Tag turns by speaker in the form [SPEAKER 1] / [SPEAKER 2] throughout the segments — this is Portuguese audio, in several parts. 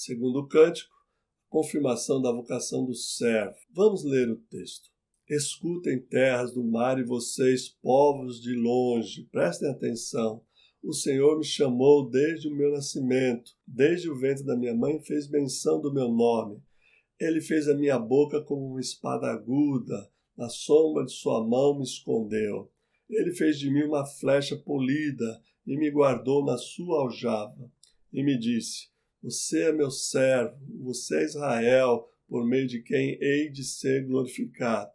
[SPEAKER 1] Segundo cântico, confirmação da vocação do servo. Vamos ler o texto. Escutem terras do mar e vocês, povos de longe, prestem atenção. O Senhor me chamou desde o meu nascimento, desde o ventre da minha mãe fez menção do meu nome. Ele fez a minha boca como uma espada aguda, na sombra de sua mão me escondeu. Ele fez de mim uma flecha polida e me guardou na sua aljava. E me disse, você é meu servo, você é Israel, por meio de quem hei de ser glorificado.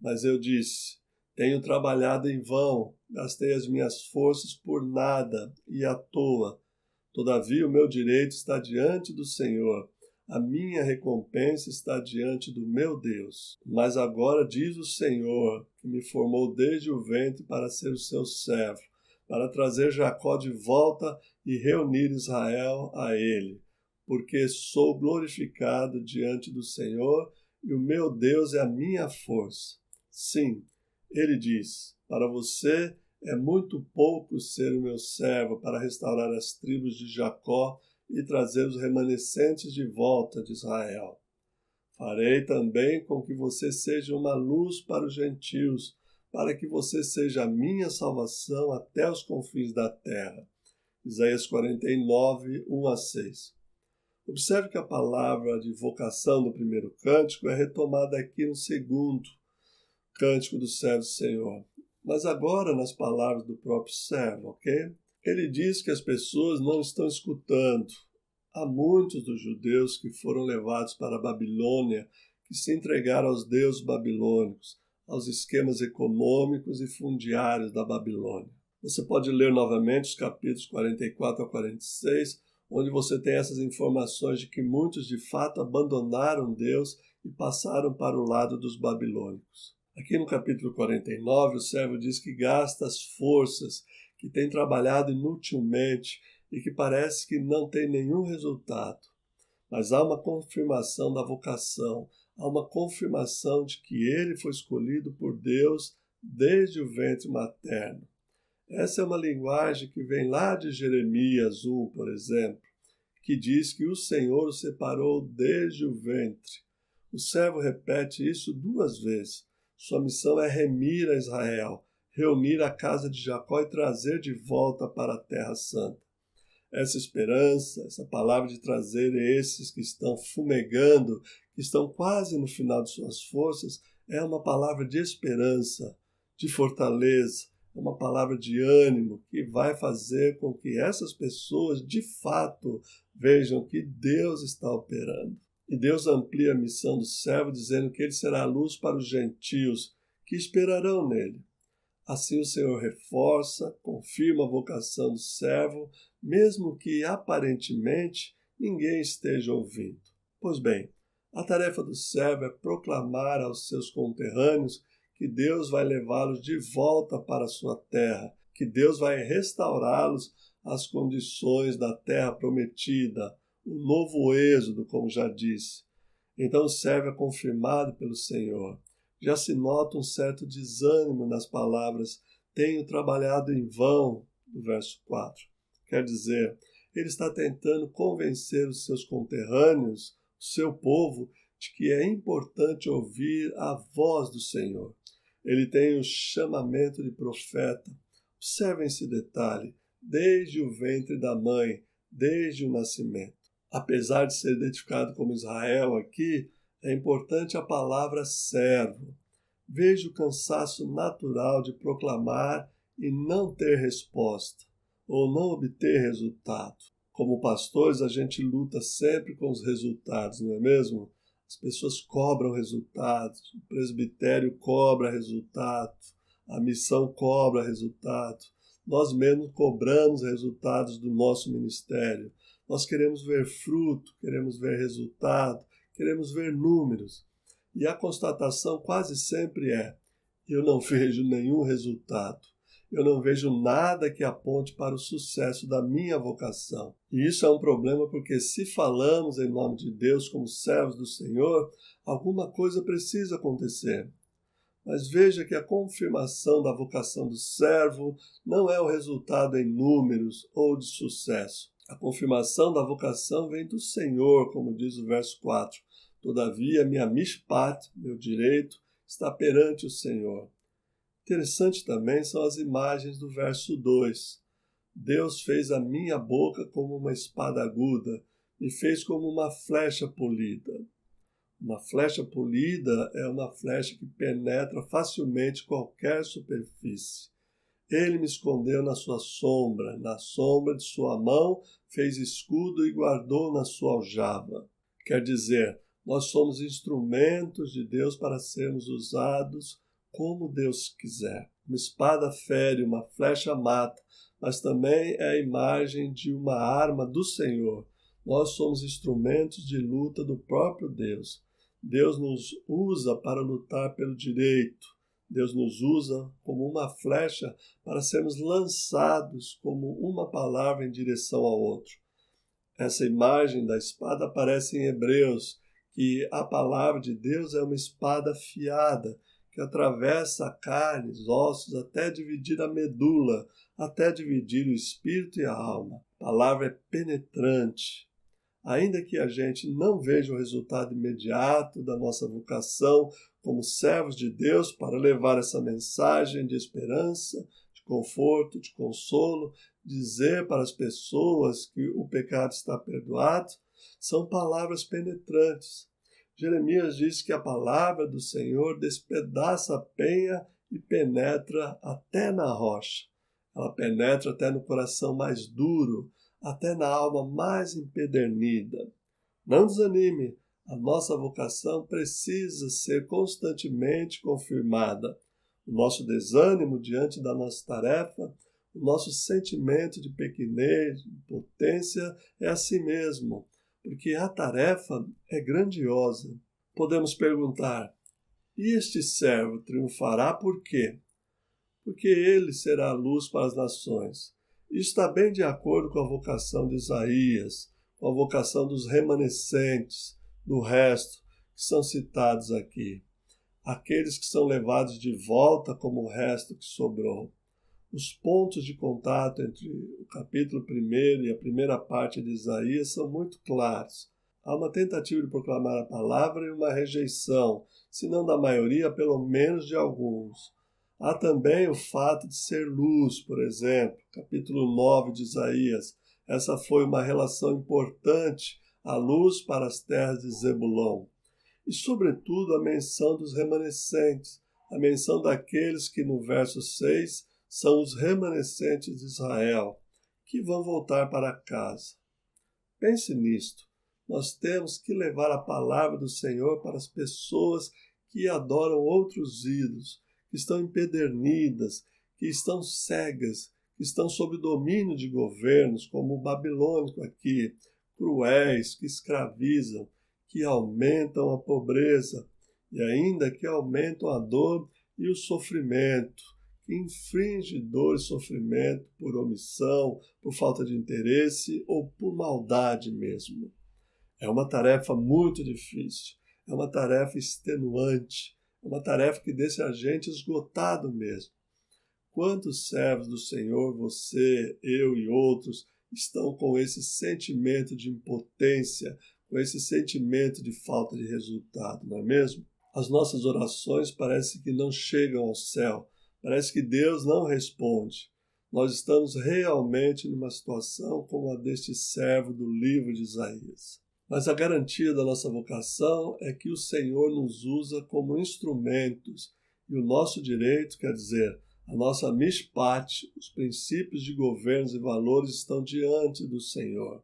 [SPEAKER 1] Mas eu disse, tenho trabalhado em vão, gastei as minhas forças por nada e à toa. Todavia o meu direito está diante do Senhor, a minha recompensa está diante do meu Deus. Mas agora diz o Senhor, que me formou desde o ventre para ser o seu servo, para trazer Jacó de volta e reunir Israel a ele, porque sou glorificado diante do Senhor e o meu Deus é a minha força. Sim, ele diz, para você é muito pouco ser o meu servo para restaurar as tribos de Jacó e trazer os remanescentes de volta de Israel. Farei também com que você seja uma luz para os gentios, para que você seja a minha salvação até os confins da terra. Isaías 49, 1-6. Observe que a palavra de vocação do primeiro cântico é retomada aqui no segundo cântico do servo do Senhor, mas agora nas palavras do próprio servo, ok? Ele diz que as pessoas não estão escutando. Há muitos dos judeus que foram levados para a Babilônia, que se entregaram aos deuses babilônicos, aos esquemas econômicos e fundiários da Babilônia. Você pode ler novamente os capítulos 44 a 46, onde você tem essas informações de que muitos de fato abandonaram Deus e passaram para o lado dos babilônicos. Aqui no capítulo 49, o servo diz que gasta as forças, que tem trabalhado inutilmente e que parece que não tem nenhum resultado. Mas há uma confirmação da vocação, há uma confirmação de que ele foi escolhido por Deus desde o ventre materno. Essa é uma linguagem que vem lá de Jeremias 1, por exemplo, que diz que o Senhor o separou desde o ventre. O servo repete isso 2 vezes. Sua missão é remir a Israel, reunir a casa de Jacó e trazer de volta para a Terra Santa. Essa esperança, essa palavra de trazer esses que estão fumegando, que estão quase no final de suas forças, é uma palavra de esperança, de fortaleza, uma palavra de ânimo que vai fazer com que essas pessoas de fato vejam que Deus está operando. E Deus amplia a missão do servo dizendo que ele será a luz para os gentios que esperarão nele. Assim o Senhor reforça, confirma a vocação do servo, mesmo que aparentemente ninguém esteja ouvindo. Pois bem, a tarefa do servo é proclamar aos seus conterrâneos que Deus vai levá-los de volta para a sua terra, que Deus vai restaurá-los às condições da terra prometida, o novo êxodo, como já disse. Então o servo é confirmado pelo Senhor. Já se nota um certo desânimo nas palavras, tenho trabalhado em vão, no verso 4. Quer dizer, ele está tentando convencer os seus conterrâneos, o seu povo, de que é importante ouvir a voz do Senhor. Ele tem o chamamento de profeta. Observem esse detalhe, desde o ventre da mãe, desde o nascimento. Apesar de ser identificado como Israel aqui, é importante a palavra servo. Veja o cansaço natural de proclamar e não ter resposta, ou não obter resultado. Como pastores, a gente luta sempre com os resultados, não é mesmo? As pessoas cobram resultados, o presbitério cobra resultado, a missão cobra resultado. Nós mesmos cobramos resultados do nosso ministério. Nós queremos ver fruto, queremos ver resultado, queremos ver números. E a constatação quase sempre é, eu não vejo nenhum resultado. Eu não vejo nada que aponte para o sucesso da minha vocação. E isso é um problema porque se falamos em nome de Deus como servos do Senhor, alguma coisa precisa acontecer. Mas veja que a confirmação da vocação do servo não é o resultado em números ou de sucesso. A confirmação da vocação vem do Senhor, como diz o verso 4. Todavia, minha mishpat, meu direito, está perante o Senhor. Interessante também são as imagens do verso 2. Deus fez a minha boca como uma espada aguda, me fez como uma flecha polida. Uma flecha polida é uma flecha que penetra facilmente qualquer superfície. Ele me escondeu na sua sombra, na sombra de sua mão, fez escudo e guardou na sua aljava. Quer dizer, nós somos instrumentos de Deus para sermos usados como Deus quiser. Uma espada fere, uma flecha mata, mas também é a imagem de uma arma do Senhor. Nós somos instrumentos de luta do próprio Deus. Deus nos usa para lutar pelo direito. Deus nos usa como uma flecha para sermos lançados como uma palavra em direção ao outro. Essa imagem da espada aparece em Hebreus, que a palavra de Deus é uma espada afiada, que atravessa carnes, ossos, até dividir a medula, até dividir o espírito e a alma. A palavra é penetrante. Ainda que a gente não veja o resultado imediato da nossa vocação como servos de Deus para levar essa mensagem de esperança, de conforto, de consolo, dizer para as pessoas que o pecado está perdoado, são palavras penetrantes. Jeremias diz que a palavra do Senhor despedaça a penha e penetra até na rocha. Ela penetra até no coração mais duro, até na alma mais empedernida. Não desanime, a nossa vocação precisa ser constantemente confirmada. O nosso desânimo diante da nossa tarefa, o nosso sentimento de pequenez, de impotência é assim mesmo, porque a tarefa é grandiosa. Podemos perguntar, e este servo triunfará por quê? Porque ele será a luz para as nações. Isso está bem de acordo com a vocação de Isaías, com a vocação dos remanescentes, do resto, que são citados aqui. Aqueles que são levados de volta como o resto que sobrou. Os pontos de contato entre o capítulo 1 e a primeira parte de Isaías são muito claros. Há uma tentativa de proclamar a palavra e uma rejeição, se não da maioria, pelo menos de alguns. Há também o fato de ser luz, por exemplo, capítulo 9 de Isaías. Essa foi uma relação importante, a luz para as terras de Zebulon. E, sobretudo, a menção dos remanescentes, a menção daqueles que, no verso 6, são os remanescentes de Israel, que vão voltar para casa. Pense nisto. Nós temos que levar a palavra do Senhor para as pessoas que adoram outros ídolos, que estão empedernidas, que estão cegas, que estão sob domínio de governos, como o babilônico aqui, cruéis, que escravizam, que aumentam a pobreza e ainda que aumentam a dor e o sofrimento, que inflige dor e sofrimento por omissão, por falta de interesse ou por maldade mesmo. É uma tarefa muito difícil, é uma tarefa extenuante, é uma tarefa que deixa a gente esgotado mesmo. Quantos servos do Senhor, você, eu e outros, estão com esse sentimento de impotência, com esse sentimento de falta de resultado, não é mesmo? As nossas orações parecem que não chegam ao céu, parece que Deus não responde. Nós estamos realmente numa situação como a deste servo do livro de Isaías. Mas a garantia da nossa vocação é que o Senhor nos usa como instrumentos e o nosso direito, quer dizer, a nossa mishpat, os princípios de governos e valores estão diante do Senhor.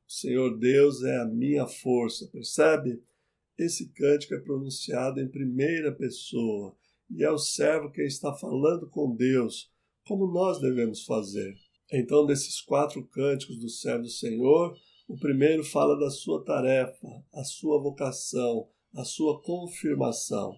[SPEAKER 1] O Senhor Deus é a minha força, percebe? Esse cântico é pronunciado em primeira pessoa e é o servo quem está falando com Deus, como nós devemos fazer. Então, desses 4 cânticos do servo do Senhor, o primeiro fala da sua tarefa, a sua vocação, a sua confirmação.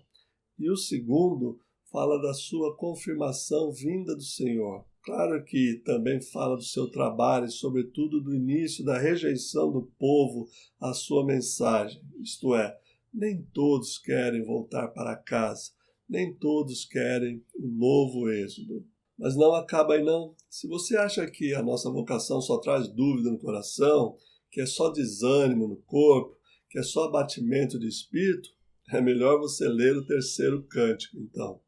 [SPEAKER 1] E o segundo fala da sua confirmação vinda do Senhor. Claro que também fala do seu trabalho e, sobretudo, do início da rejeição do povo à sua mensagem. Isto é, nem todos querem voltar para casa, nem todos querem o novo êxodo. Mas não acaba aí não. Se você acha que a nossa vocação só traz dúvida no coração, que é só desânimo no corpo, que é só abatimento de espírito, é melhor você ler o terceiro cântico, então.